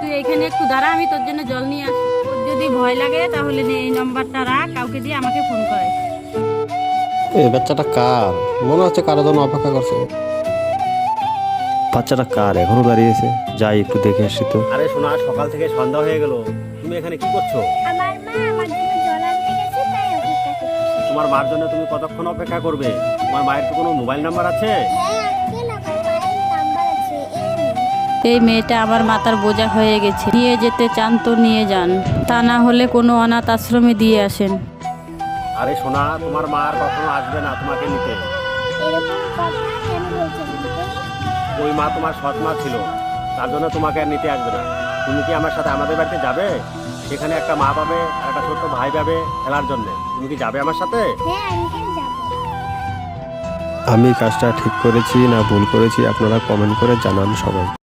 তুই এখানে একটু দাঁড়া, আমি তোর জন্য জল নিয়ে আসি। তোর যদি ভয় লাগে তাহলে এই নাম্বারটা রাখ, কাউকে দিয়ে আমাকে ফোন করে। এই বাচ্চাটা কার? মনে হচ্ছে কারোর জন্য অপেক্ষা করছে। বাচ্চাটা কার এখনো দাঁড়িয়েছে? যাই একটু দেখে আসি তো। আরে শোনা, সকাল থেকে সন্ধ্যা হয়ে গেল, তুমি এখানে কি করছো? আমার মা আমার জন্য জল আনতে গেছে, তাই অপেক্ষা করছি। তোমার মার জন্য তুমি কতক্ষণ অপেক্ষা করবে? তোমার মায়ের কি কোনো মোবাইল নাম্বার আছে? হ্যাঁ আঙ্কেল, আমার মায়ের নাম্বার আছে, এই নিন। এই মেয়েটা আমার মাথার বোঝা হয়ে গেছে। নিয়ে যেতে চান তো নিয়ে যান, তা না হলে কোনো অনাথ আশ্রমে দিয়ে আসেন। আরে শোনা, তোমার মা আর কখনো আসবে না তোমাকে নিতে। এরকম কথা কেন বলছেন আঙ্কেল? ওই মা তোমার সৎ মা ছিল, তার জন্য তোমাকে আর নিতে আসবে না। তুমি কি আমার সাথে আমাদের বাড়িতে যাবে? সেখানে একটা মা পাবে আর একটা ছোট্ট ভাই পাবে খেলার জন্য। তুমি কি যাবে আমার সাথে? হ্যাঁ আঙ্কেল, যাব। আমি কাজটা ঠিক করেছি না ভুল করেছি আপনারা কমেন্ট করে জানান সবাই।